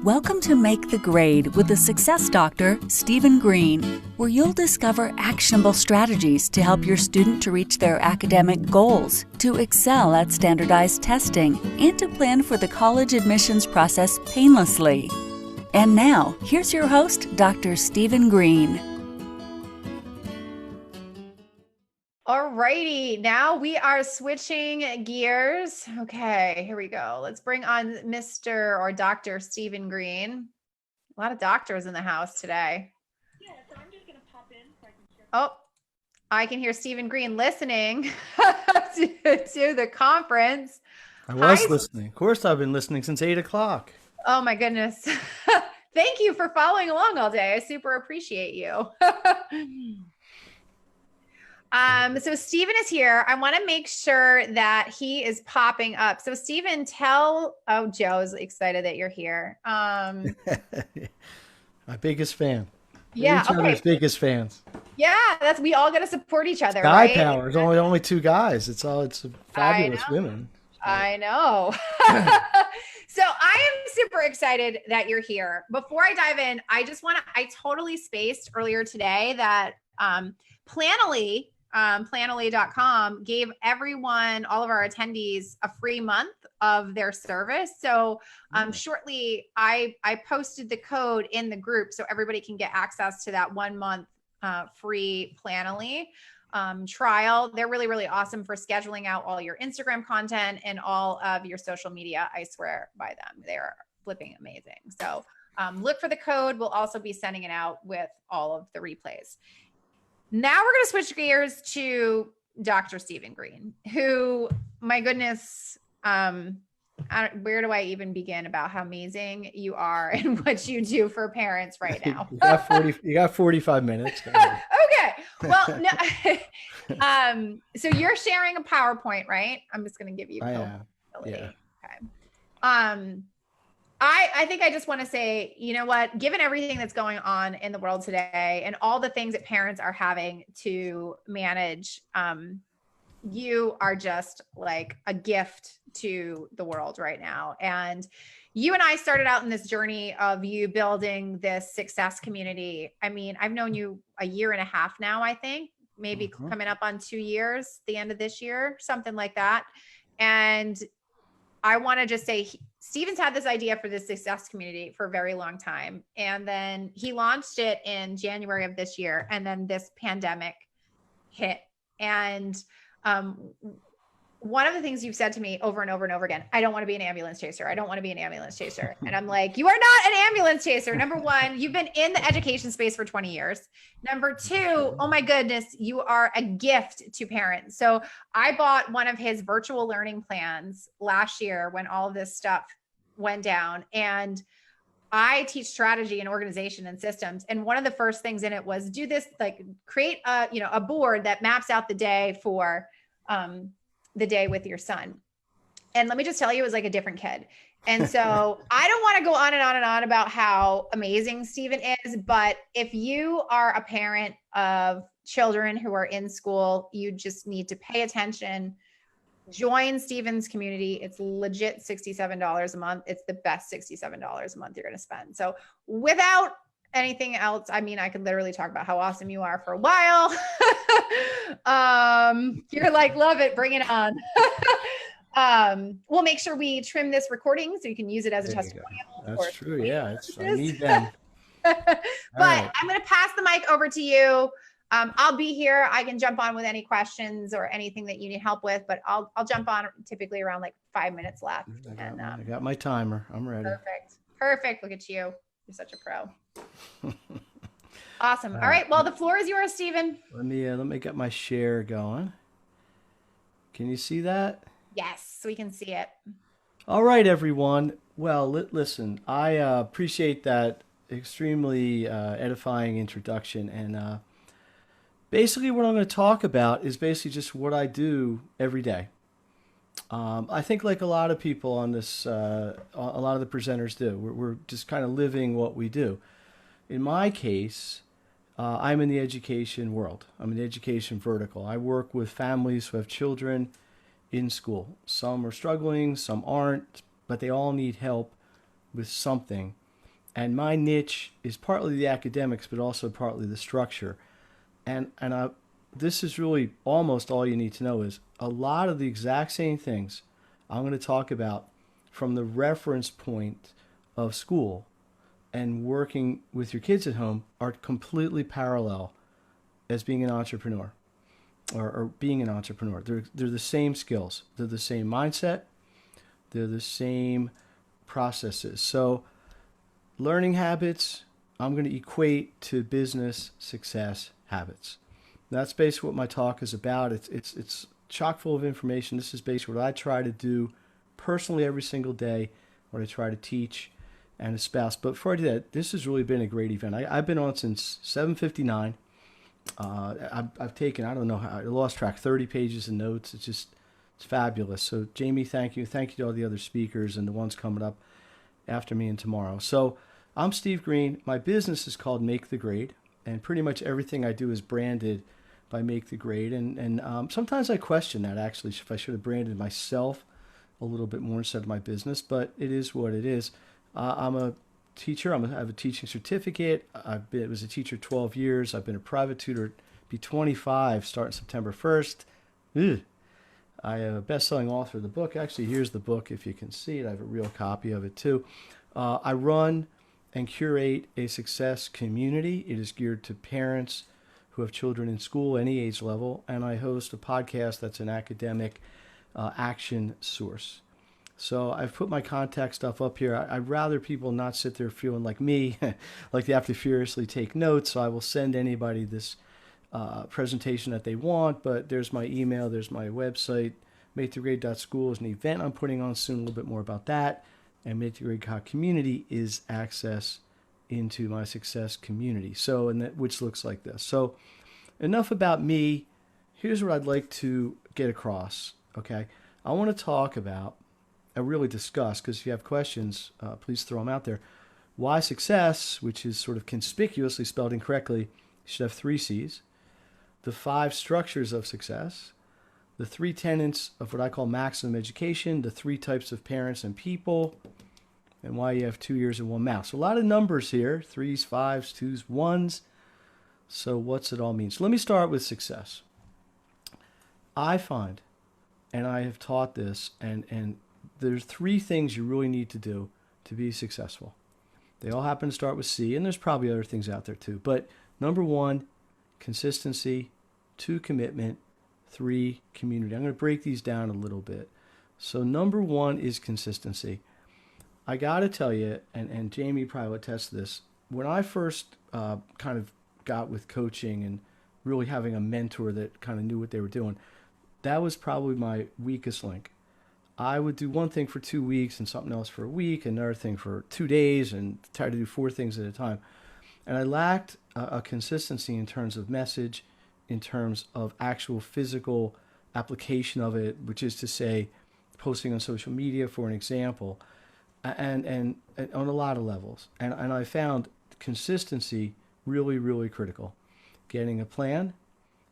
Welcome to Make the Grade with the Success Doctor, Stephen Greene, where you'll discover actionable strategies to help your student to reach their academic goals, to excel at standardized testing, and to plan for the college admissions process painlessly. And now, here's your host, Dr. Stephen Greene. Alrighty, now we are switching gears. Okay, here we go. Let's bring on Mr. or Dr. Stephen Greene. A lot of doctors in the house today. Yeah, so I'm just going to pop in so I can share. Oh, I can hear Stephen Greene listening to the conference. I was listening. Of course, I've been listening since 8 o'clock. Oh my goodness. Thank you for following along all day. I super appreciate you. So Stephen is here. I want to make sure that he is popping up. So Stephen, Joe's excited that you're here. My biggest fan. Yeah. Each other's biggest fans. Yeah. We all got to support each other. Guy right? power. There's only two guys. It's fabulous women. I know. So I am super excited that you're here. Before I dive in, I totally spaced earlier today that, Planoly.com gave everyone, all of our attendees, a free month of their service. So shortly, I posted the code in the group so everybody can get access to that 1 month free Planoly trial. They're really, really awesome for scheduling out all your Instagram content and all of your social media. I swear by them. They're flipping amazing. So look for the code. We'll also be sending it out with all of the replays. Now we're going to switch gears to Dr. Stephen Greene, who, my goodness, where do I even begin about how amazing you are and what you do for parents right now? You got 45 minutes. Okay. Well, no. So you're sharing a PowerPoint, right? I'm just going to give you. Yeah. Okay. I think I just want to say, you know what, given everything that's going on in the world today and all the things that parents are having to manage, you are just like a gift to the world right now. And you and I started out in this journey of you building this success community. I mean, I've known you a year and a half now, I think, maybe coming up on 2 years, the end of this year, something like that. And I want to just say, Stephen's had this idea for this success community for a very long time. And then he launched it in January of this year. And then this pandemic hit. And one of the things you've said to me over and over and over again, I don't want to be an ambulance chaser. I don't want to be an ambulance chaser. And I'm like, you are not an ambulance chaser. Number one, you've been in the education space for 20 years. Number two, oh my goodness, you are a gift to parents. So I bought one of his virtual learning plans last year when all of this stuff went down. And I teach strategy and organization and systems. And one of the first things in it was do this, like create a board that maps out the day for, the day with your son. And let me just tell you, it was like a different kid. And so I don't want to go on and on and on about how amazing Stephen is, but if you are a parent of children who are in school, you just need to pay attention. Join Stephen's community. It's legit $67 a month. It's the best $67 a month you're going to spend. So without anything else, I mean, I could literally talk about how awesome you are for a while. You're like, love it, bring it on. We'll make sure we trim this recording so you can use it as a testimonial. That's true. Yeah, I need them. But I'm going to pass the mic over to you. I'll be here. I can jump on with any questions or anything that you need help with, but I'll jump on typically around like 5 minutes left. I got my timer. I'm ready. Perfect. Look at you. You're such a pro. Awesome. All right. Well, the floor is yours, Stephen. Let me get my share going. Can you see that? Yes, we can see it. All right, everyone. Well, listen, I appreciate that extremely edifying introduction. And basically what I'm going to talk about is basically just what I do every day. I think like a lot of people on this, a lot of the presenters do, we're just kind of living what we do. In my case, I'm in the education world. I'm in the education vertical. I work with families who have children in school. Some are struggling, some aren't, but they all need help with something. And my niche is partly the academics, but also partly the structure. And this is really almost all you need to know is a lot of the exact same things I'm going to talk about from the reference point of school and working with your kids at home are completely parallel as being an entrepreneur or being an entrepreneur. They're the same skills. They're the same mindset. They're the same processes. So learning habits, I'm going to equate to business success habits. That's basically what my talk is about. It's chock full of information. This is basically what I try to do personally every single day, what I try to teach and espouse. But before I do that, this has really been a great event. I've been on since 7:59. I've taken, I don't know how, I lost track, 30 pages of notes. It's fabulous. So Jamie, thank you. Thank you to all the other speakers and the ones coming up after me and tomorrow. So I'm Steve Greene. My business is called Make the Grade, and pretty much everything I do is branded by Make the Grade. And sometimes I question that, actually, if I should have branded myself a little bit more instead of my business, but it is what it is. I'm a teacher. I have a teaching certificate. Was a teacher 12 years. I've been a private tutor, be 25, starting September 1st. Ugh. I am a best-selling author of the book. Actually, here's the book if you can see it. I have a real copy of it too. I run and curate a success community. It is geared to parents who have children in school, any age level, and I host a podcast that's an academic action source. So I've put my contact stuff up here. I'd rather people not sit there feeling like me, like they have to furiously take notes. So I will send anybody this presentation that they want, but there's my email, there's my website. MakeTheGrade.school is an event I'm putting on soon, a little bit more about that. And Make the Grade community is access into my success community. So, which looks like this. So enough about me. Here's what I'd like to get across. Okay. I want to talk about, and really discuss, because if you have questions, please throw them out there. Why success, which is sort of conspicuously spelled incorrectly, should have 3 C's. The 5 structures of success, the 3 tenets of what I call maximum education, the 3 types of parents and people, and why you have 2 ears and 1 mouth. So a lot of numbers here, 3s, 5s, 2s, 1s. So what's it all mean? So let me start with success. I find, and I have taught this, and there's 3 things you really need to do to be successful. They all happen to start with C, and there's probably other things out there too. But number 1, consistency. 2, commitment. 3, community. I'm going to break these down a little bit. So number 1 is consistency. I got to tell you, and Jamie probably will attest to this, when I first kind of got with coaching and really having a mentor that kind of knew what they were doing, that was probably my weakest link. I would do one thing for 2 weeks and something else for a week, another thing for 2 days, and try to do 4 things at a time. And I lacked a consistency in terms of message, in terms of actual physical application of it, which is to say, posting on social media, for an example, and on a lot of levels. And I found consistency really, really critical. Getting a plan,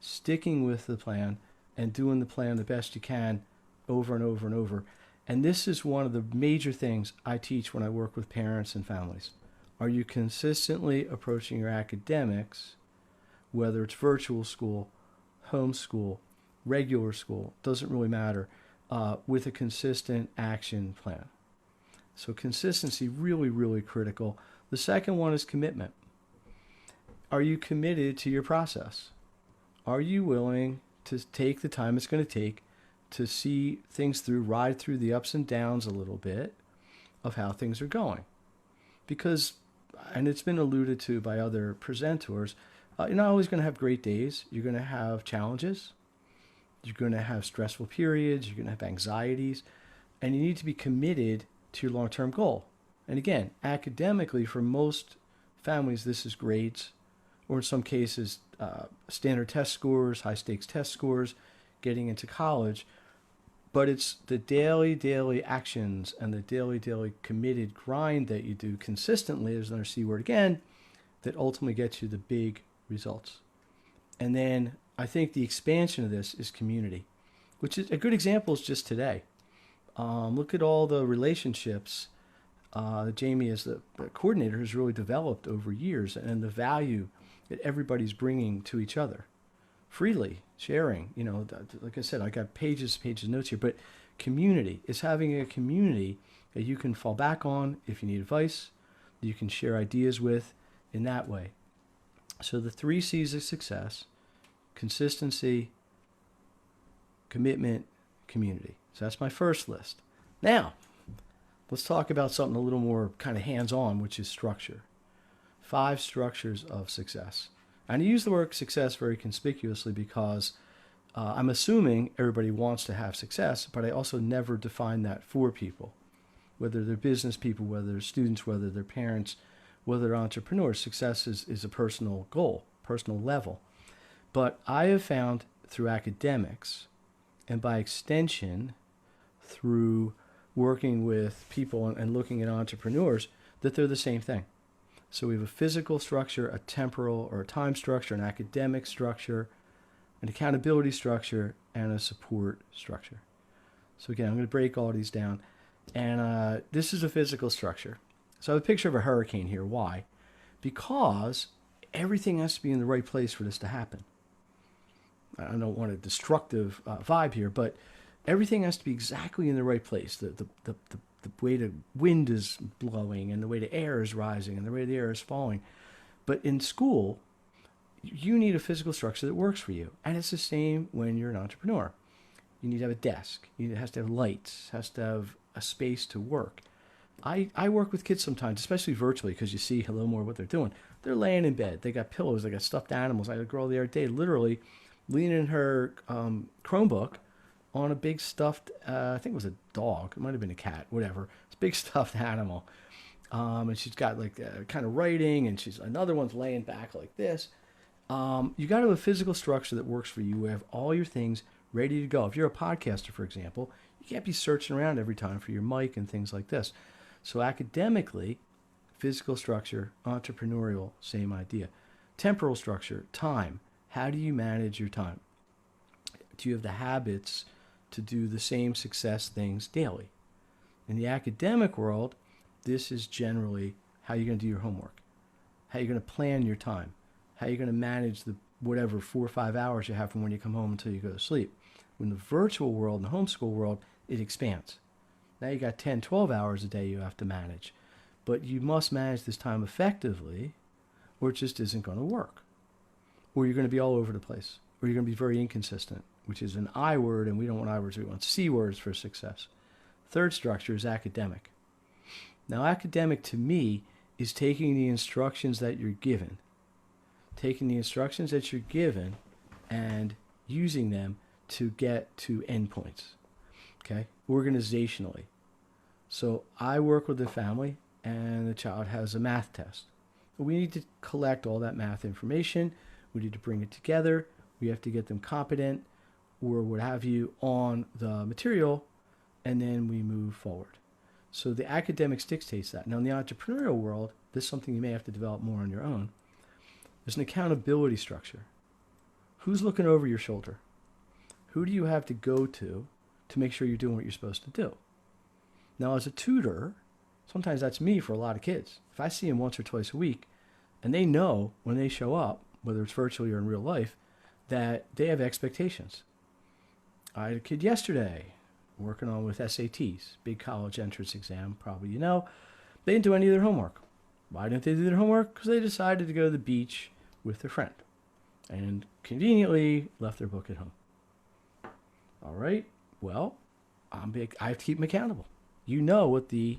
sticking with the plan, and doing the plan the best you can over and over and over. And this is one of the major things I teach when I work with parents and families. Are you consistently approaching your academics, whether it's virtual school, homeschool, regular school, doesn't really matter, with a consistent action plan? So consistency, really, really critical. The second one is commitment. Are you committed to your process? Are you willing to take the time it's going to take to see things through, ride through the ups and downs a little bit of how things are going? Because, and it's been alluded to by other presenters, you're not always going to have great days. You're going to have challenges. You're going to have stressful periods. You're going to have anxieties. And you need to be committed to your long-term goal. And again, academically, for most families, this is grades, or in some cases, standard test scores, high-stakes test scores, getting into college. But it's the daily actions and the daily committed grind that you do consistently, there's another C word again, that ultimately gets you the big results. And then I think the expansion of this is community, which is a good example is just today. Look at all the relationships Jamie, as the coordinator, has really developed over years, and the value that everybody's bringing to each other, freely sharing. Like I said, I got pages of notes here, but community is having a community that you can fall back on if you need advice, that you can share ideas with in that way. So the 3 C's of success: consistency, commitment, community. So that's my first list. Now, let's talk about something a little more kind of hands-on, which is structure. 5 structures of success. And I use the word success very conspicuously because I'm assuming everybody wants to have success, but I also never define that for people. Whether they're business people, whether they're students, whether they're parents, whether they're entrepreneurs, success is a personal goal, personal level. But I have found through academics, and by extension through working with people and looking at entrepreneurs, that they're the same thing. So we have a physical structure, a temporal or a time structure, an academic structure, an accountability structure, and a support structure. So again, I'm going to break all these down. And this is a physical structure. So I have a picture of a hurricane here. Why? Because everything has to be in the right place for this to happen. I don't want a destructive vibe here, but everything has to be exactly in the right place. The way the wind is blowing and the way the air is rising and the way the air is falling. But in school, you need a physical structure that works for you. And it's the same when you're an entrepreneur. You need to have a desk. It has to have lights. It has to have a space to work. I work with kids sometimes, especially virtually, because you see a little more what they're doing. They're laying in bed. They got pillows. They got stuffed animals. I had a girl the other day literally leaning her Chromebook on a big stuffed, I think it was a dog. It might have been a cat, whatever. It's a big stuffed animal. And she's got like kind of writing, and another one's laying back like this. You got to have a physical structure that works for you. You have all your things ready to go. If you're a podcaster, for example, you can't be searching around every time for your mic and things like this. So academically, physical structure, entrepreneurial, same idea. Temporal structure, time. How do you manage your time? Do you have the habits to do the same success things daily? In the academic world, this is generally how you're going to do your homework, how you're going to plan your time, how you're going to manage the whatever 4 or 5 hours you have from when you come home until you go to sleep. In the virtual world and the homeschool world, it expands. Now you got 10, 12 hours a day you have to manage. But you must manage this time effectively, or it just isn't going to work. Or you're going to be all over the place, or you're going to be very inconsistent, which is an I word, and we don't want I words, we want C words for success. Third structure is academic. Now, academic to me is taking the instructions that you're given, and using them to get to endpoints, okay, organizationally. So I work with the family, and the child has a math test. We need to collect all that math information. We need to bring it together. We have to get them competent or what have you on the material, and then we move forward. So the academics dictates that. Now in the entrepreneurial world, this is something you may have to develop more on your own. There's an accountability structure. Who's looking over your shoulder? Who do you have to go to make sure you're doing what you're supposed to do? Now as a tutor, sometimes that's me for a lot of kids. If I see them once or twice a week, and they know when they show up, whether it's virtually or in real life, that they have expectations. I had a kid yesterday working on with SATs, big college entrance exam, probably you know. They didn't do any of their homework. Why didn't they do their homework? Because they decided to go to the beach with their friend and conveniently left their book at home. All right, well, I have to keep them accountable. You know what the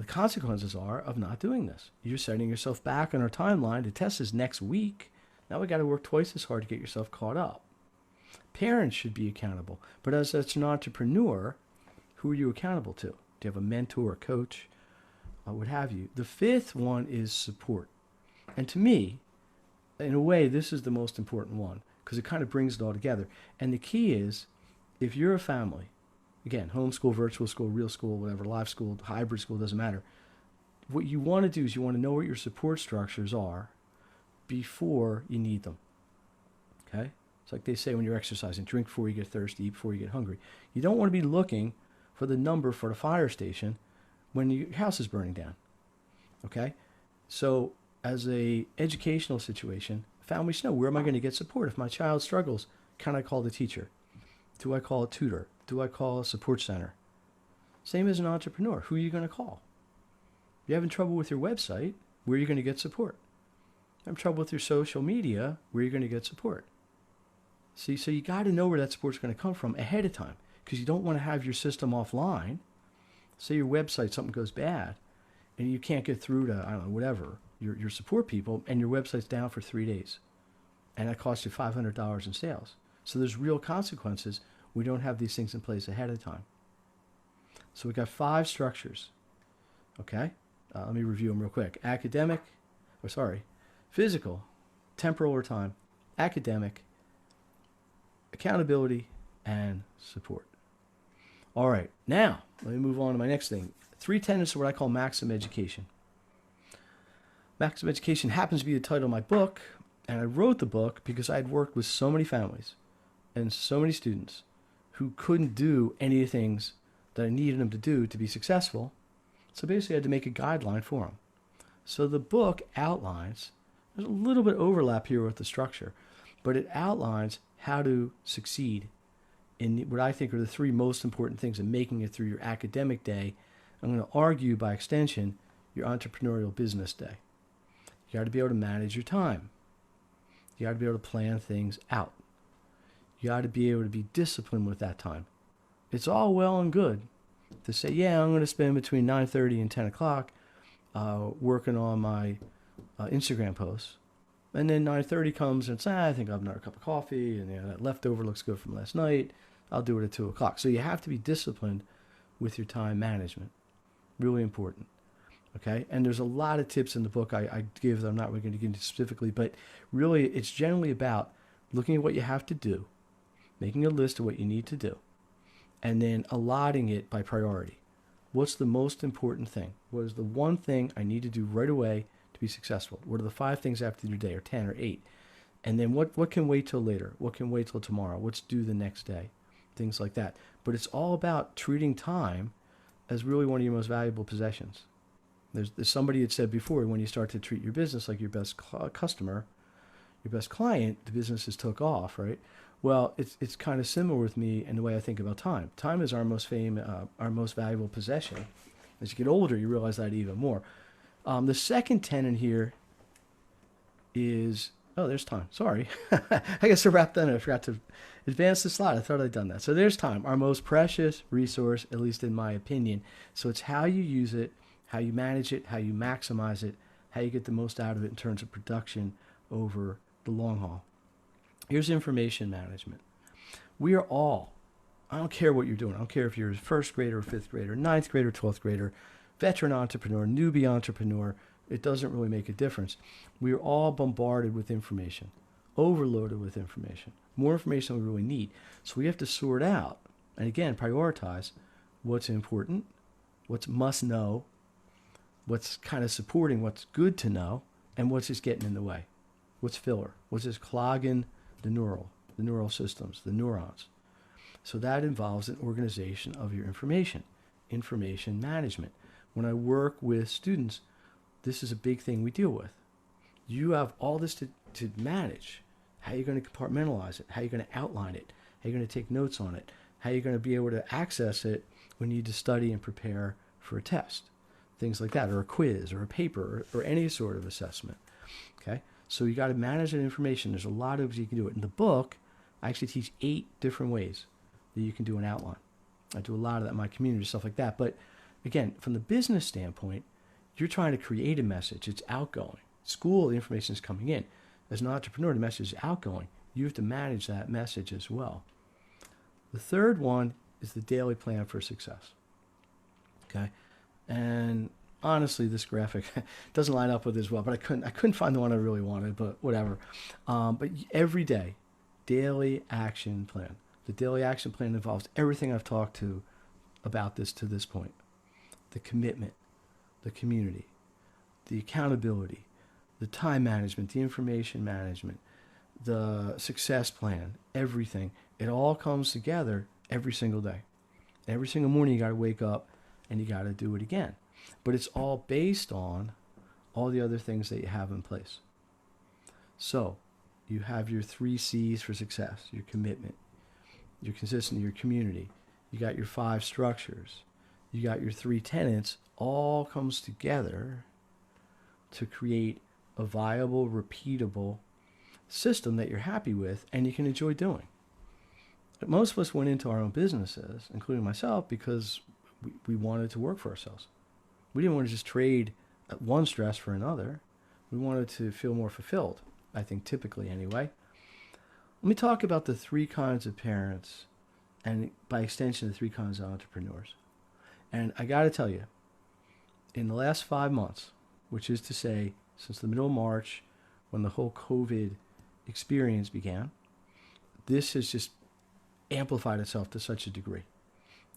consequences are of not doing this. You're setting yourself back on our timeline. The test is next week. Now we got to work twice as hard to get yourself caught up. Parents should be accountable. But as an entrepreneur, who are you accountable to? Do you have a mentor, a coach, what have you? The fifth one is support. And to me, in a way, this is the most important one because it kind of brings it all together. And the key is, if you're a family, again, homeschool, virtual school, real school, whatever, live school, hybrid school, doesn't matter. What you want to do is you want to know what your support structures are before you need them. Okay? It's like they say when you're exercising, drink before you get thirsty, eat before you get hungry. You don't want to be looking for the number for the fire station when your house is burning down. Okay? So as a educational situation, families know, where am I going to get support? If my child struggles, can I call the teacher? Do I call a tutor? Do I call a support center? Same as an entrepreneur. Who are you going to call? If you're having trouble with your website, where are you going to get support? If you're having trouble with your social media, where are you going to get support? See, so you got to know where that support's going to come from ahead of time, because you don't want to have your system offline. Say your website, something goes bad, and you can't get through to, I don't know, whatever, your support people, and your website's down for 3 days. And that costs you $500 in sales. So there's real consequences. We don't have these things in place ahead of time. So we've got 5 structures. Okay? Let me review them real quick. Physical, temporal or time, academic, accountability, and support. All right, now let me move on to my next thing. 3 tenets of what I call maximum education. Maximum education happens to be the title of my book, and I wrote the book because I had worked with so many families and so many students who couldn't do any of the things that I needed them to do to be successful. So basically I had to make a guideline for them. So the book outlines, there's a little bit of overlap here with the structure, but it outlines how to succeed in what I think are the 3 most important things in making it through your academic day. I'm going to argue by extension your entrepreneurial business day. You got to be able to manage your time. You got to be able to plan things out. You got to be able to be disciplined with that time. It's all well and good to say, yeah, I'm going to spend between 9:30 and 10 o'clock working on my Instagram posts. And then 9:30 comes and it's, I think I'll have another cup of coffee, and that leftover looks good from last night. I'll do it at 2 o'clock. So you have to be disciplined with your time management. Really important. Okay? And there's a lot of tips in the book I give that I'm not really going to get into specifically, but really it's generally about looking at what you have to do, making a list of what you need to do, and then allotting it by priority. What's the most important thing? What is the one thing I need to do right away to be successful? What are the 5 things after your day, or 10 or 8? And then what can wait till later? What can wait till tomorrow? What's due the next day? Things like that. But it's all about treating time as really one of your most valuable possessions. There's somebody had said before, when you start to treat your business like your best customer, your best client, the business is took off, right? Well, it's kind of similar with me in the way I think about time. Time is our most valuable possession. As you get older, you realize that even more. The second tenet here is, there's time. Sorry. I guess I wrapped that in. I forgot to advance the slide. I thought I'd done that. So there's time, our most precious resource, at least in my opinion. So it's how you use it, how you manage it, how you maximize it, how you get the most out of it in terms of production over the long haul. Here's information management. We are all, I don't care what you're doing. I don't care if you're a 1st grader or 5th grader, 9th grader, 12th grader, veteran entrepreneur, newbie entrepreneur. It doesn't really make a difference. We are all bombarded with information, overloaded with information, more information than we really need. So we have to sort out, and again, prioritize what's important, what's must know, what's kind of supporting what's good to know, and what's just getting in the way. What's filler? What's just clogging the neural systems, the neurons. So that involves an organization of your information management. When I work with students, this is a big thing we deal with. You have all this to manage. How are you going to compartmentalize it? How are you going to outline it? How are you going to take notes on it? How are you going to be able to access it when you need to study and prepare for a test? Things like that, or a quiz, or a paper, or any sort of assessment. Okay? So you got to manage that information. There's a lot of ways you can do it. In the book, I actually teach 8 different ways that you can do an outline. I do a lot of that in my community, stuff like that. But again, from the business standpoint, you're trying to create a message. It's outgoing. School, the information is coming in. As an entrepreneur, the message is outgoing. You have to manage that message as well. The third one is the daily plan for success. Okay? And honestly, this graphic doesn't line up with it as well, but I couldn't find the one I really wanted, but whatever. But every day, daily action plan. The daily action plan involves everything I've talked to about this to this point. The commitment, the community, the accountability, the time management, the information management, the success plan, everything. It all comes together every single day. Every single morning you got to wake up and you got to do it again. But it's all based on all the other things that you have in place. So you have your 3 C's for success: your commitment, your consistency, your community. You got your 5 structures. You got your 3 tenets. All comes together to create a viable, repeatable system that you're happy with and you can enjoy doing. But most of us went into our own businesses, including myself, because we wanted to work for ourselves. We didn't want to just trade one stress for another. We wanted to feel more fulfilled, I think, typically anyway. Let me talk about the 3 kinds of parents and, by extension, the 3 kinds of entrepreneurs. And I got to tell you, in the last 5 months, which is to say, since the middle of March, when the whole COVID experience began, this has just amplified itself to such a degree.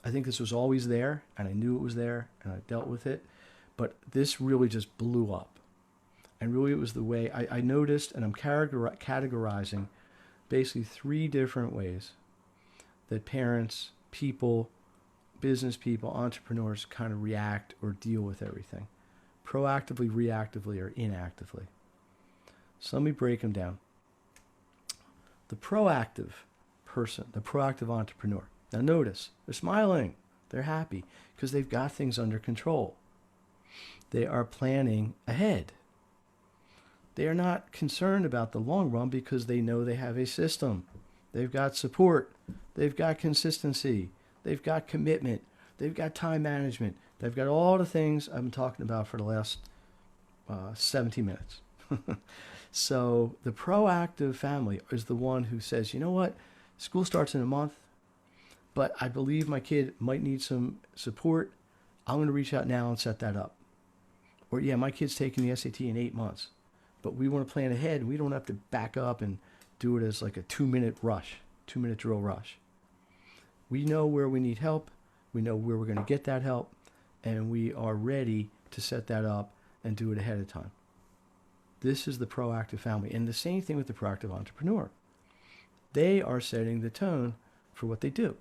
I think this was always there, and I knew it was there, and I dealt with it, but this really just blew up. And really it was the way I noticed, and I'm categorizing basically 3 different ways that parents, people, business people, entrepreneurs kind of react or deal with everything. Proactively, reactively, or inactively. So let me break them down. The proactive person, the proactive entrepreneur. Now notice, they're smiling, they're happy, because they've got things under control. They are planning ahead. They are not concerned about the long run because they know they have a system. They've got support. They've got consistency. They've got commitment. They've got time management. They've got all the things I've been talking about for the last 17 minutes. So the proactive family is the one who says, you know what, school starts in a month, but I believe my kid might need some support. I'm going to reach out now and set that up. Or, yeah, my kid's taking the SAT in 8 months, but we want to plan ahead. We don't have to back up and do it as like a 2-minute rush, 2-minute drill rush. We know where we need help. We know where we're going to get that help, and we are ready to set that up and do it ahead of time. This is the proactive family. And the same thing with the proactive entrepreneur. They are setting the tone for what they do.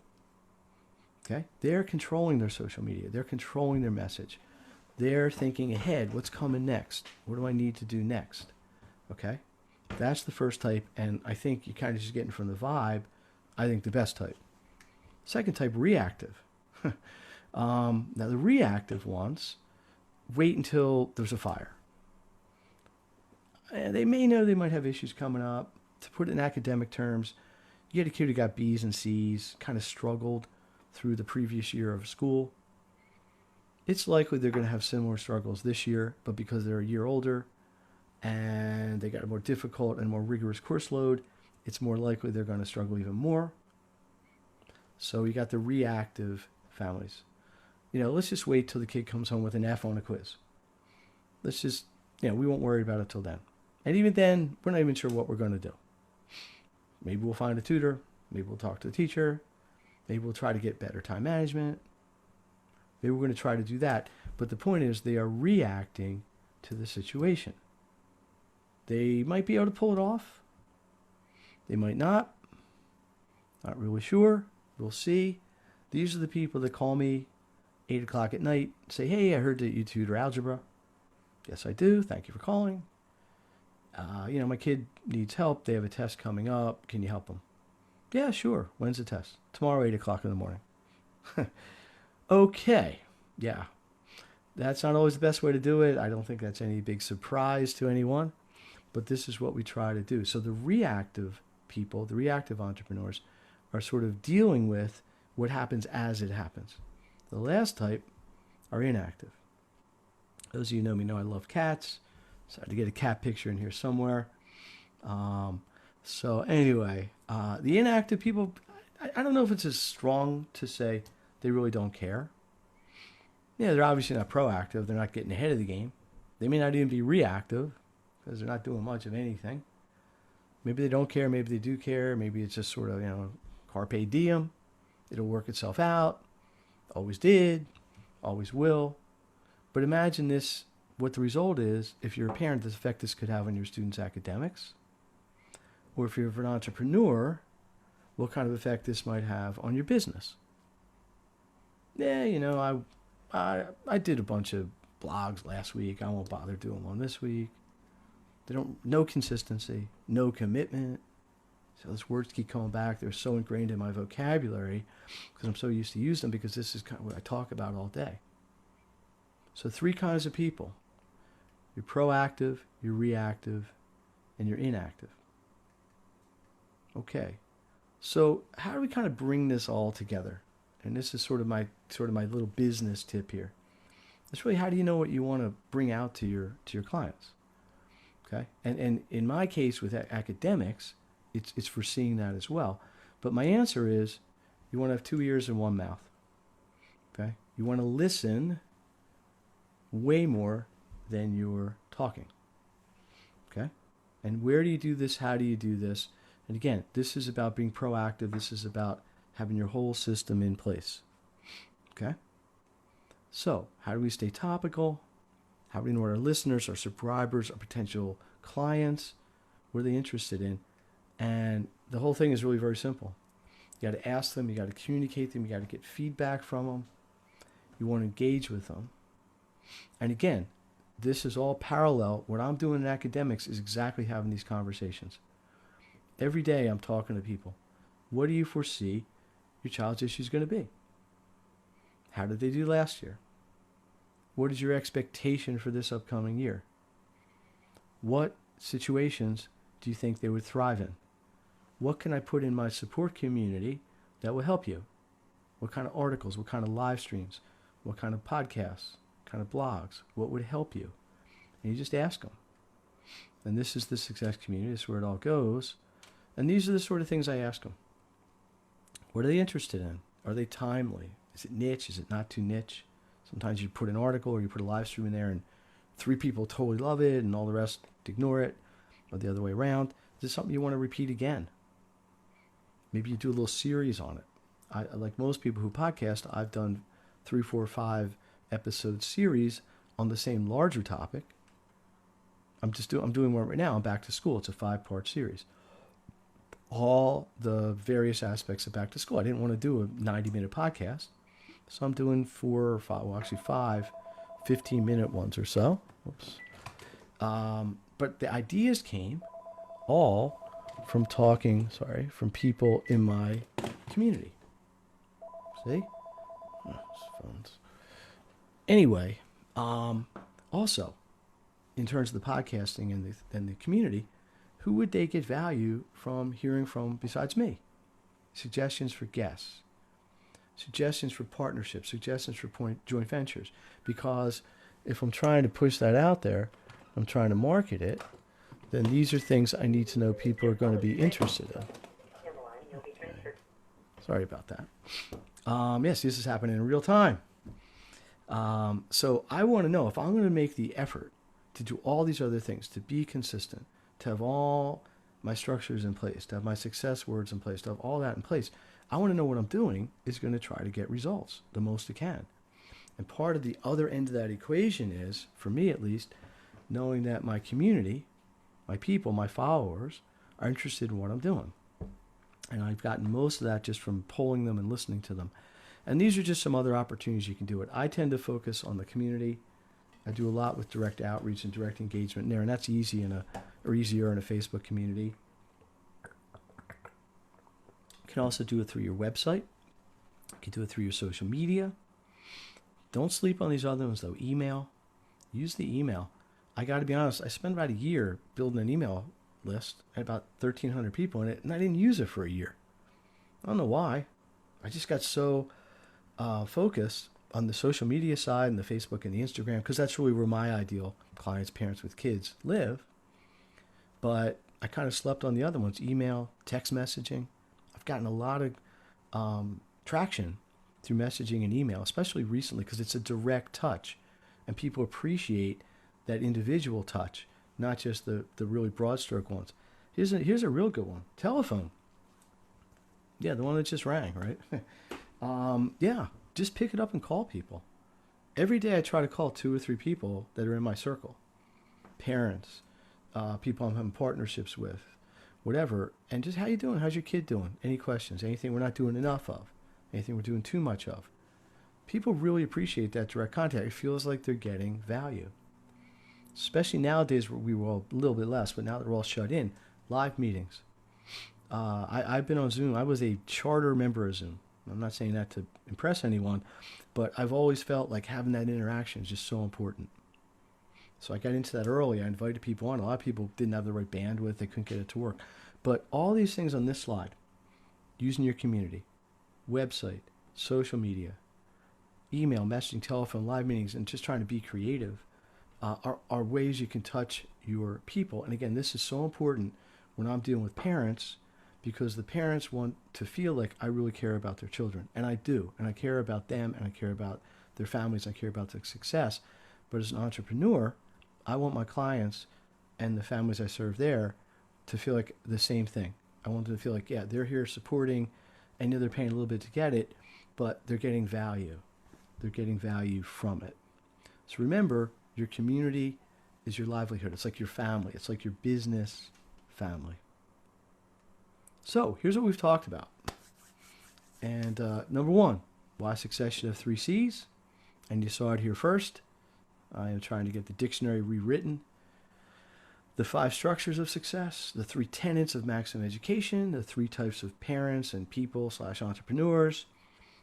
Okay? They're controlling their social media. They're controlling their message. They're thinking ahead. What's coming next? What do I need to do next? Okay? That's the first type, and I think you're kind of just getting from the vibe, I think the best type. Second type, reactive. Now, the reactive ones wait until there's a fire. And they may know they might have issues coming up. To put it in academic terms, you get a kid who got B's and C's, kind of struggled through the previous year of school. It's likely they're going to have similar struggles this year, but because they're a year older and they got a more difficult and more rigorous course load, it's more likely they're going to struggle even more. So you got the reactive families. You know, let's just wait till the kid comes home with an F on a quiz. Let's just, we won't worry about it till then. And even then, we're not even sure what we're going to do. Maybe we'll find a tutor. Maybe we'll talk to the teacher. Maybe we'll try to get better time management. Maybe we're going to try to do that. But the point is, they are reacting to the situation. They might be able to pull it off. They might not. Not really sure. We'll see. These are the people that call me 8 o'clock at night, say, hey, I heard that you tutor algebra. Yes, I do. Thank you for calling. My kid needs help. They have a test coming up. Can you help them? Yeah, sure. When's the test? Tomorrow, 8 o'clock in the morning. Okay. Yeah. That's not always the best way to do it. I don't think that's any big surprise to anyone. But this is what we try to do. So the reactive people, the reactive entrepreneurs, are sort of dealing with what happens as it happens. The last type are inactive. Those of you who know me know I love cats. So I had to get a cat picture in here somewhere. So anyway, the inactive people, I don't know if it's as strong to say they really don't care. Yeah, they're obviously not proactive. They're not getting ahead of the game. They may not even be reactive because they're not doing much of anything. Maybe they don't care. Maybe they do care. Maybe it's just sort of, carpe diem. It'll work itself out. Always did. Always will. But imagine this, what the result is, if you're a parent, the effect this could have on your students' academics. Or if you're an entrepreneur, what kind of effect this might have on your business. Yeah, I did a bunch of blogs last week. I won't bother doing one this week. No consistency, no commitment. So those words keep coming back. They're so ingrained in my vocabulary because I'm so used to use them because this is kind of what I talk about all day. So 3 kinds of people. You're proactive, you're reactive, and you're inactive. Okay. So how do we kind of bring this all together? And this is sort of my little business tip here. It's really, how do you know what you want to bring out to your clients? Okay. And in my case with academics, it's foreseeing that as well. But my answer is, you want to have 2 ears and 1 mouth. Okay. You want to listen way more than you're talking. Okay. And where do you do this? How do you do this? And again, this is about being proactive. This is about having your whole system in place. Okay? So, how do we stay topical? How do we know what our listeners, our subscribers, our potential clients, what are they interested in? And the whole thing is really very simple. You got to ask them, you got to communicate them, you got to get feedback from them. You want to engage with them. And again, this is all parallel. What I'm doing in academics is exactly having these conversations. Every day I'm talking to people. What do you foresee your child's issue is going to be? How did they do last year? What is your expectation for this upcoming year? What situations do you think they would thrive in? What can I put in my support community that will help you? What kind of articles? What kind of live streams? What kind of podcasts? What kind of blogs? What would help you? And you just ask them. And this is the success community. This is where it all goes. And these are the sort of things I ask them. What are they interested in? Are they timely? Is it niche? Is it not too niche? Sometimes you put an article or you put a live stream in there and 3 people totally love it and all the rest ignore it, or the other way around. Is this something you want to repeat again? Maybe you do a little series on it. Like most people who podcast, I've done 3, 4, 5 episode series on the same larger topic. I'm doing one right now. I'm back to school. It's a 5-part series. All the various aspects of back to school. I didn't want to do a 90-minute podcast, so I'm doing 4 or 5, well, actually 5 15-minute ones or so. Oops. But the ideas came all from from people in my community. See? Oh, phones. Anyway, also, in terms of the podcasting and the community, who would they get value from hearing from besides me? Suggestions for guests, suggestions for partnerships, suggestions for joint ventures. Because if I'm trying to push that out there, I'm trying to market it, then these are things I need to know people are going to be interested in. Okay. Sorry about that. Yes, this is happening in real time. So I want to know if I'm going to make the effort to do all these other things, to be consistent, to have all my structures in place, to have my success words in place, to have all that in place. I want to know what I'm doing is going to try to get results the most I can. And part of the other end of that equation is, for me at least, knowing that my community, my people, my followers, are interested in what I'm doing. And I've gotten most of that just from polling them and listening to them. And these are just some other opportunities you can do it. I tend to focus on the community. I do a lot with direct outreach and direct engagement in there, and that's easier in a Facebook community. You can also do it through your website. You can do it through your social media. Don't sleep on these other ones, though. Email. Use the email. I got to be honest, I spent about a year building an email list. I had about 1,300 people in it, and I didn't use it for a year. I don't know why. I just got so focused on the social media side and the Facebook and the Instagram, because that's really where my ideal clients, parents with kids live. But I kind of slept on the other ones, email, text messaging. I've gotten a lot of traction through messaging and email, especially recently, because it's a direct touch, and people appreciate that individual touch, not just the really broad stroke ones. Here's a real good one. Telephone. Yeah, the one that just rang, right? Yeah, just pick it up and call people. Every day I try to call 2 or 3 people that are in my circle. Parents, people I'm having partnerships with, whatever. And just, how you doing? How's your kid doing? Any questions? Anything we're not doing enough of? Anything we're doing too much of? people really appreciate that direct contact. It feels like they're getting value, especially nowadays where we were all a little bit less, but now that we're all shut in. Live meetings. I've been on Zoom. I was a charter member of Zoom. I'm not saying that to impress anyone, but I've always felt like having that interaction is just so important. So I got into that early. I invited people on. A lot of people didn't have the right bandwidth. They couldn't get it to work. But all these things on this slide, using your community, website, social media, email, messaging, telephone, live meetings, and just trying to be creative are ways you can touch your people. And again, this is so important when I'm dealing with parents, because the parents want to feel like I really care about their children. And I do. And I care about them, and I care about their families. I care about their success. But as an entrepreneur, I want my clients and the families I serve there to feel like the same thing. I want them to feel like, yeah, they're here supporting. I know they're paying a little bit to get it, but they're getting value. They're getting value from it. So remember, your community is your livelihood. It's like your family. It's like your business family. So here's what we've talked about. And number one, why success should have 3 C's. And you saw it here first. I am trying to get the dictionary rewritten. The 5 structures of success, the 3 tenets of maximum education, the 3 types of parents and people / entrepreneurs,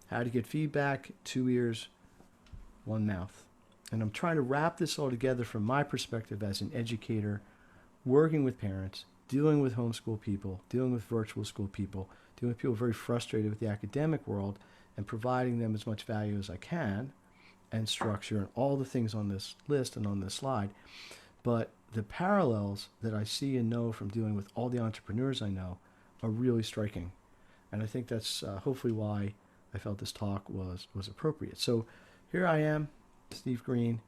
how to get feedback, 2 ears, 1 mouth. And I'm trying to wrap this all together from my perspective as an educator, working with parents, dealing with homeschool people, dealing with virtual school people, dealing with people very frustrated with the academic world, and providing them as much value as I can, and structure, and all the things on this list and on this slide. But the parallels that I see and know from dealing with all the entrepreneurs I know are really striking. And I think that's hopefully why I felt this talk was appropriate. So here I am, Steve Greene.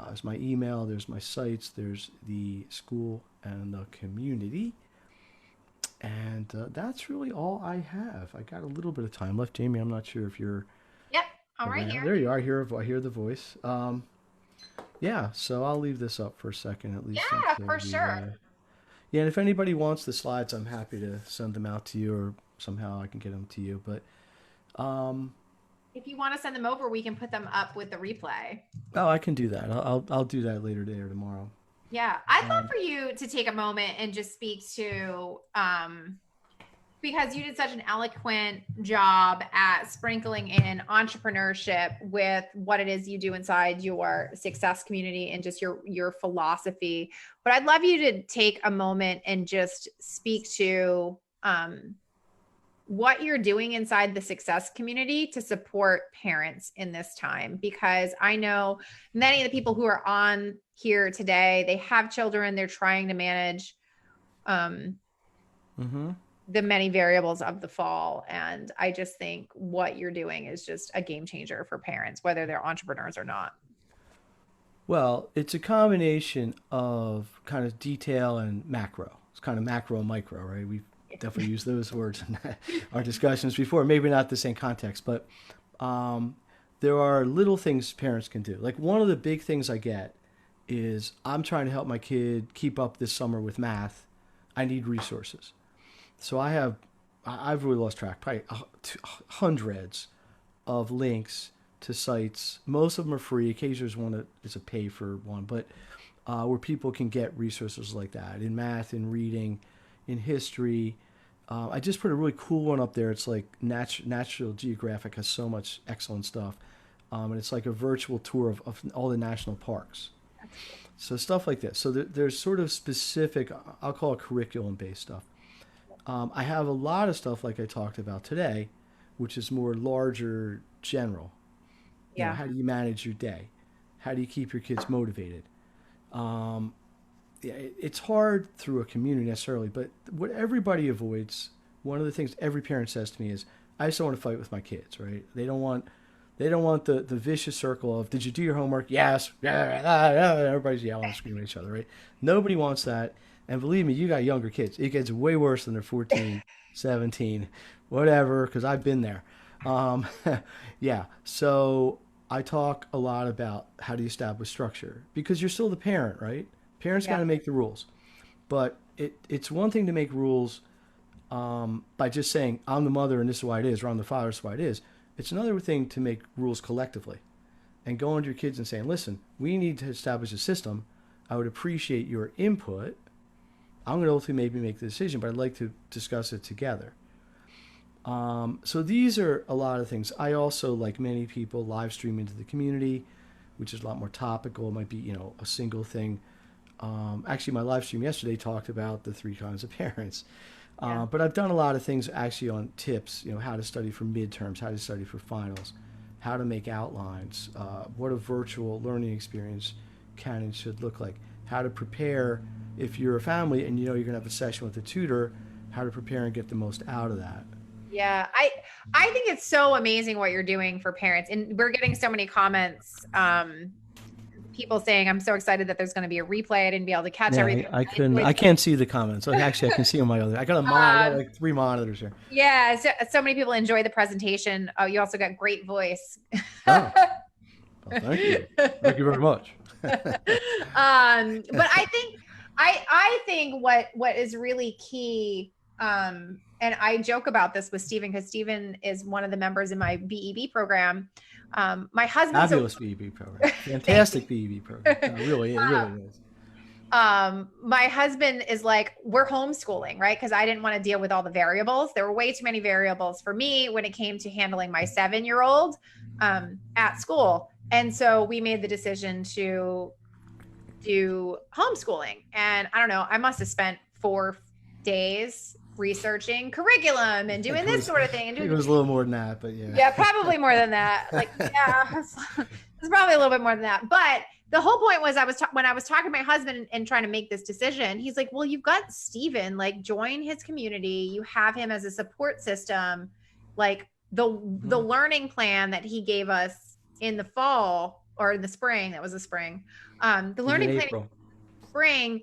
There's my email, there's my sites, there's the school and the community. And that's really all I have. I got a little bit of time left. Jamie, I'm not sure if you're... Yep, I'm right here. There you are. I hear the voice. Yeah, so I'll leave this up for a second at least. Yeah, for sure. Yeah, and if anybody wants the slides, I'm happy to send them out to you, or somehow I can get them to you. But if you want to send them over, we can put them up with the replay. Oh, I can do that. I'll do that later today or tomorrow. Yeah, I'd love for you to take a moment and just speak to, because you did such an eloquent job at sprinkling in entrepreneurship with what it is you do inside your success community and just your philosophy. But I'd love you to take a moment and just speak to what you're doing inside the success community to support parents in this time, because I know many of the people who are on here today, they have children, they're trying to manage the many variables of the fall. And I just think what you're doing is just a game changer for parents, whether they're entrepreneurs or not. Well, it's a combination of kind of detail and macro. It's kind of macro and micro, right? We've definitely used those words in our discussions before, maybe not the same context, but there are little things parents can do. Like one of the big things I get is I'm trying to help my kid keep up this summer with math. I need resources. So I've really lost track, probably hundreds of links to sites. Most of them are free. Occasionally there's one that is a pay for one, but where people can get resources like that in math, in reading, in history. I just put a really cool one up there. It's like National Geographic has so much excellent stuff. And it's like a virtual tour of all the national parks. So stuff like this. So there's sort of specific, I'll call it curriculum-based stuff. I have a lot of stuff like I talked about today, which is more larger, general. Yeah. You know, how do you manage your day? How do you keep your kids motivated? It's hard through a community necessarily, but what everybody avoids, one of the things every parent says to me is, I just don't want to fight with my kids, right? They don't want the vicious circle of, did you do your homework? Yes. Everybody's yelling and screaming at each other, right? Nobody wants that. And believe me, you got younger kids. It gets way worse when they're 14, 17, whatever, because I've been there. Yeah. So I talk a lot about how do you establish structure, because you're still the parent, right? Parents got to make the rules. But it's one thing to make rules by just saying, I'm the mother and this is why it is, or I'm the father, this is why it is. It's another thing to make rules collectively and going to your kids and saying, listen, we need to establish a system. I would appreciate your input. I'm going to ultimately maybe make the decision, but I'd like to discuss it together. So these are a lot of things. I also, like many people, live stream into the community, which is a lot more topical. It might be, a single thing. Actually, my live stream yesterday talked about the 3 kinds of parents. But I've done a lot of things actually on tips, how to study for midterms, how to study for finals, how to make outlines, what a virtual learning experience can and should look like, how to prepare if you're a family and you're going to have a session with a tutor, how to prepare and get the most out of that. Yeah, I think it's so amazing what you're doing for parents. And we're getting so many comments, people saying, I'm so excited that there's going to be a replay. I didn't be able to catch everything. I can't see the comments. Actually, I can see on my other. I got like 3 monitors here. Yeah, so many people enjoy the presentation. Oh, you also got great voice. Oh, well, thank you. Thank you very much. But I think what is really key, and I joke about this with Stephen because Stephen is one of the members in my BEB program. My husband's fabulous BEB program, fantastic BEB program. No, it really is. My husband is like, we're homeschooling, right? Because I didn't want to deal with all the variables. There were way too many variables for me when it came to handling my 7-year-old at school. And so we made the decision to do homeschooling. And I don't know, I must have spent 4 days researching curriculum and doing this sort of thing. And it was a little more than that, but yeah. Yeah, probably more than that. It's probably a little bit more than that. But the whole point was when I was talking to my husband and trying to make this decision, he's like, well, you've got Stephen, like join his community. You have him as a support system. Like the learning plan that he gave us in the fall or in the spring, that was the spring. The learning plan in spring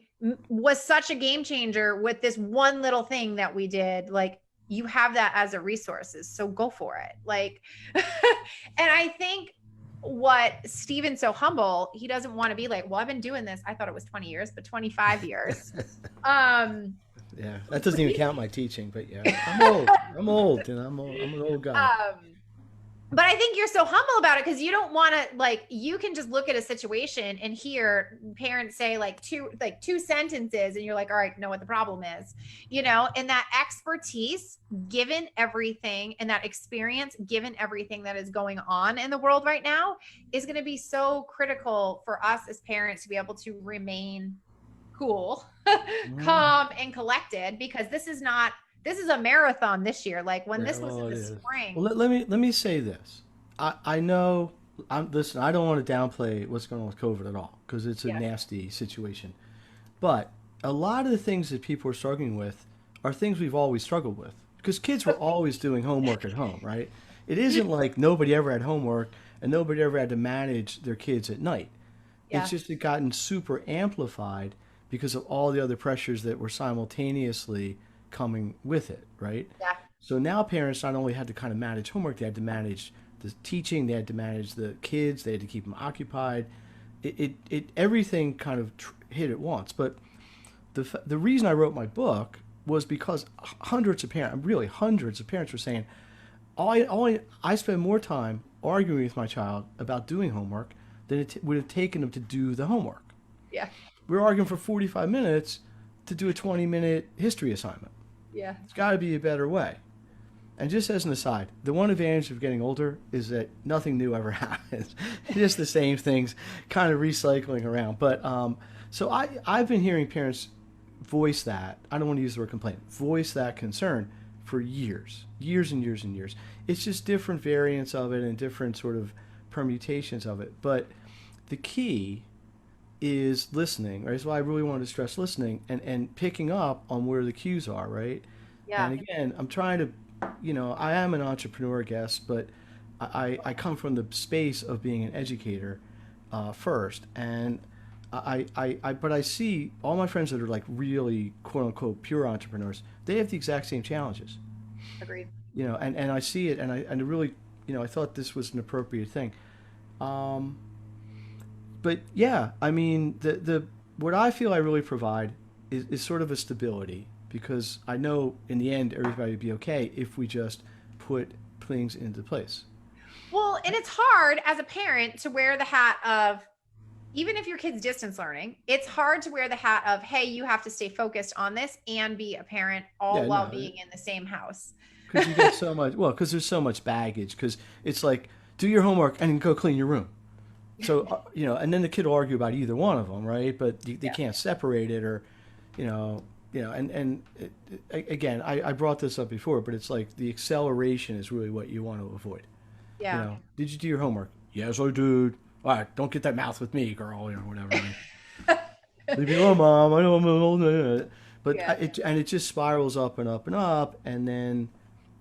was such a game changer with this one little thing that we did. Like you have that as a resources, so go for it. Like, and I think what Stephen's so humble, he doesn't want to be like, well, I've been doing this. I thought it was 20 years, but 25 years. Yeah, that doesn't even count my teaching, but yeah, I'm old, and I'm an old guy. But I think you're so humble about it because you don't want to, like, you can just look at a situation and hear parents say like two sentences and you're like, all right, know what the problem is, and that expertise given everything and that experience given everything that is going on in the world right now is going to be so critical for us as parents to be able to remain cool, calm and collected, because this is a marathon this year. Like when this was in the spring. Well, let me say this. I know. Listen, I don't want to downplay what's going on with COVID at all because it's a nasty situation. But a lot of the things that people are struggling with are things we've always struggled with because kids were always doing homework at home, right? It isn't like nobody ever had homework and nobody ever had to manage their kids at night. Yeah. It's just gotten super amplified because of all the other pressures that were simultaneously coming with it, right? Yeah. So now parents not only had to kind of manage homework, they had to manage the teaching, they had to manage the kids, they had to keep them occupied. Everything kind of hit at once. But the reason I wrote my book was because hundreds of parents were saying, I spend more time arguing with my child about doing homework than it would have taken them to do the homework. Yeah. We were arguing for 45 minutes to do a 20-minute history assignment. Yeah. It's got to be a better way. And just as an aside, the one advantage of getting older is that nothing new ever happens. It's just the same things kind of recycling around. But so I've been hearing parents voice that. I don't want to use the word complaint. Voice that concern for years and years and years. It's just different variants of it and different sort of permutations of it. But the key is listening, right? That's why I really wanted to stress listening and picking up on where the cues are, right? Yeah. And again, I'm trying to, I am an entrepreneur, I guess, but I come from the space of being an educator first. And but I see all my friends that are like really quote unquote pure entrepreneurs, they have the exact same challenges. Agreed. And I see it, and I really, I thought this was an appropriate thing. But yeah, I mean, the what I feel I really provide is sort of a stability, because I know in the end everybody would be okay if we just put things into place. Well, and it's hard as a parent to wear the hat of, even if your kid's distance learning, it's hard to wear the hat of, hey, you have to stay focused on this and be a parent all Yeah, while no, being in the same house. because you get so much. Well, because there's so much baggage. Because it's like do your homework and then go clean your room. So and then the kid will argue about either one of them, right? But they can't separate it, or again, I brought this up before, but it's like the acceleration is really what you want to avoid. Yeah. Did you do your homework? Yes, I did. All right, don't get that mouth with me, girl, or whatever. Leave me alone, mom. I know. But Yeah. it just spirals up and up and up, and then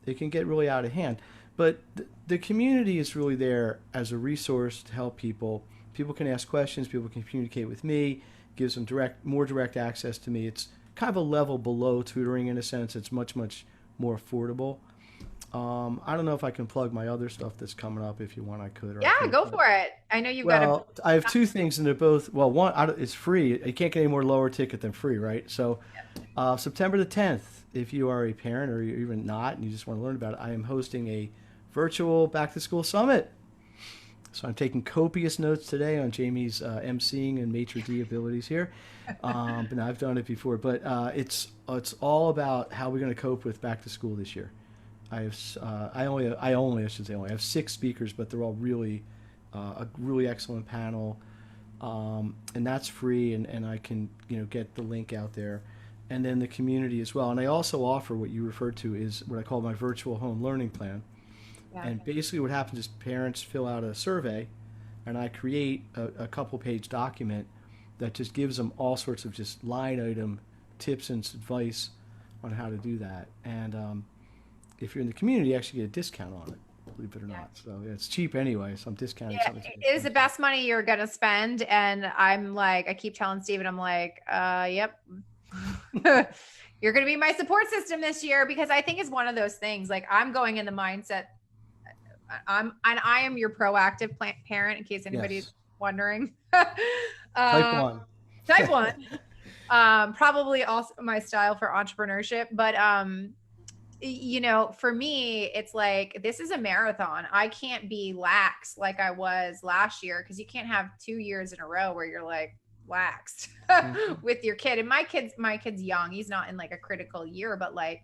it can get really out of hand. But the community is really there as a resource to help people. People can ask questions. People can communicate with me. Gives them more direct access to me. It's kind of a level below tutoring in a sense. It's much, much more affordable. I don't know if I can plug my other stuff that's coming up. If you want, I could. Or I Yeah, could, go but- for it. I know you've got Well, I have two things, and they're both. Well, one it's free. You can't get any more lower ticket than free, right? So, September the 10th, if you are a parent or you're even not, and you just want to learn about it, I am hosting a virtual back to school summit. So I'm taking copious notes today on Jamie's emceeing and maitre d' abilities here. But I've done it before. But it's all about how we're going to cope with back to school this year. I should say I have 6 speakers, but they're all really a really excellent panel, and that's free, and I can get the link out there, and then the community as well. And I also offer what you referred to is what I call my virtual home learning plan. Yeah. And basically what happens is parents fill out a survey, and I create a couple-page document that just gives them all sorts of just line item tips and advice on how to do that. And if you're in the community, you actually get a discount on it, believe it or not. So it's cheap anyway, so I'm discounting something. It is the best money you're gonna spend. And I'm like, I keep telling Steven, I'm like, yep. You're gonna be my support system this year, because I think it's one of those things. Like, I'm going in the mindset, I am your proactive parent, in case anybody's Yes. wondering. Type 1. Type 1. Probably also my style for entrepreneurship, but for me, it's like, this is a marathon. I can't be lax like I was last year, because you can't have 2 years in a row where you're like laxed with your kid. And my kid's young. He's not in like a critical year, but like,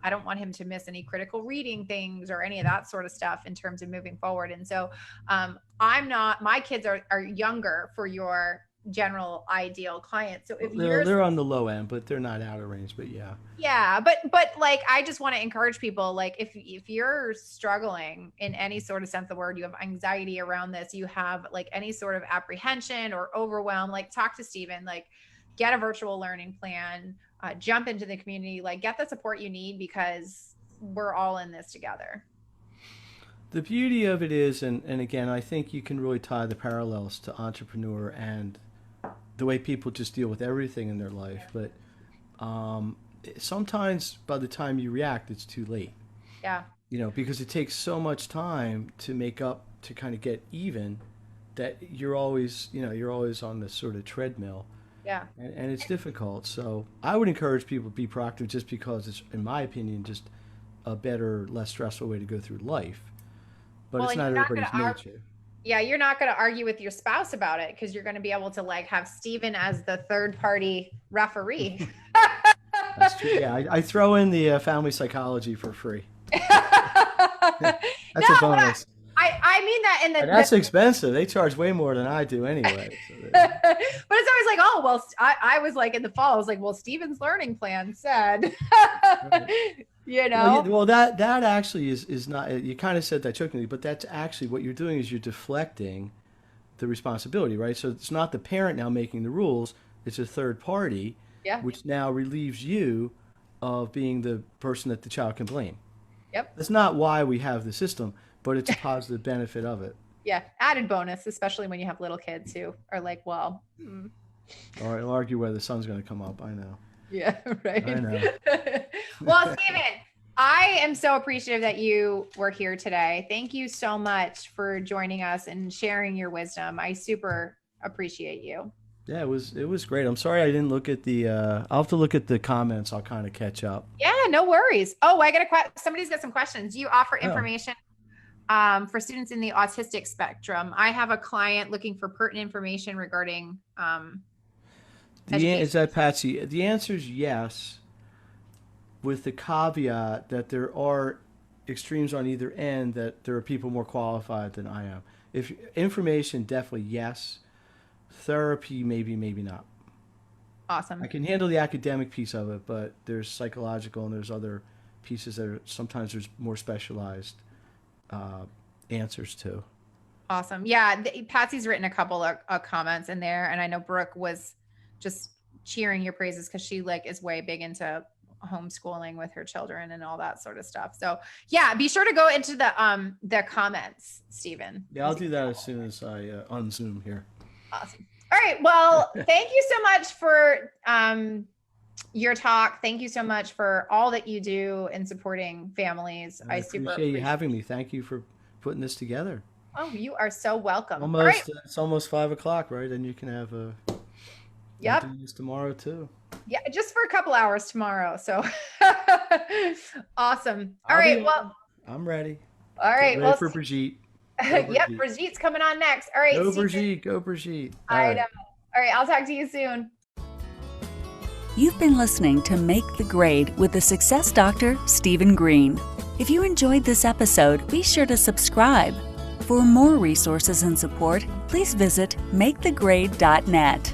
I don't want him to miss any critical reading things or any of that sort of stuff in terms of moving forward. And so my kids are younger for your general ideal client. So if they're on the low end, but they're not out of range, but yeah, but like, I just want to encourage people, like, if you're struggling in any sort of sense of the word, you have anxiety around this, you have like any sort of apprehension or overwhelm, like, talk to Steven, like, get a virtual learning plan, jump into the community, like, get the support you need, because we're all in this together. The beauty of it is, and again, I think you can really tie the parallels to entrepreneur and the way people just deal with everything in their life. But sometimes by the time you react, it's too late. Yeah. Because it takes so much time to make up, to kind of get even, that you're always on this sort of treadmill. Yeah. And it's difficult. So I would encourage people to be proactive, just because it's, in my opinion, just a better, less stressful way to go through life. But it's not everybody's nature. Yeah, you're not going to argue with your spouse about it, because you're going to be able to like have Steven as the third party referee. That's true. Yeah, I throw in the family psychology for free. That's a bonus. I mean that in the. And that's expensive. They charge way more than I do anyway. So but it's always like, oh, well, I was like in the fall, I was like, well, Steven's learning plan said, Well, that actually is not, you kind of said that jokingly, but that's actually what you're doing, is you're deflecting the responsibility, right? So it's not the parent now making the rules, it's a third party, which now relieves you of being the person that the child can blame. Yep. That's not why we have the system, but it's a positive benefit of it. Yeah, added bonus, especially when you have little kids who are like, well. Or I'll argue whether the sun's going to come up, I know. Yeah, right. I know. Well, Steven, I am so appreciative that you were here today. Thank you so much for joining us and sharing your wisdom. I super appreciate you. Yeah, it was great. I'm sorry I didn't look at the I'll have to look at the comments. I'll kind of catch up. Yeah, no worries. Oh, somebody's got some questions. Do you offer information for students in the autistic spectrum. I have a client looking for pertinent information regarding education. Is that Patsy? The answer is yes, with the caveat that there are extremes on either end, that there are people more qualified than I am. If information, definitely yes. Therapy, maybe, maybe not. Awesome. I can handle the academic piece of it, but there's psychological and there's other pieces that are sometimes there's more specialized answers to. Awesome. Yeah. Patsy's written a couple of comments in there, and I know Brooke was just cheering your praises because she like is way big into homeschooling with her children and all that sort of stuff. So yeah, be sure to go into the comments, Stephen. Yeah, I'll do that as soon as I unzoom here. Awesome. All right. Well, thank you so much for your talk. Thank you so much for all that you do in supporting families. I super appreciate you having me. Thank you for putting this together. Oh, you are so welcome. Almost, all right. It's almost 5 o'clock, right? And you can have a. Yep. Do this tomorrow too. Yeah, just for a couple hours tomorrow. So awesome. All right. Well, I'm ready. All right. Ready for Brigitte. Yep, Brigitte's coming on next. All right. Go Brigitte. Go Brigitte. I know. All right. I'll talk to you soon. You've been listening to Make the Grade with the Success Doctor, Stephen Greene. If you enjoyed this episode, be sure to subscribe. For more resources and support, please visit makethegrade.net.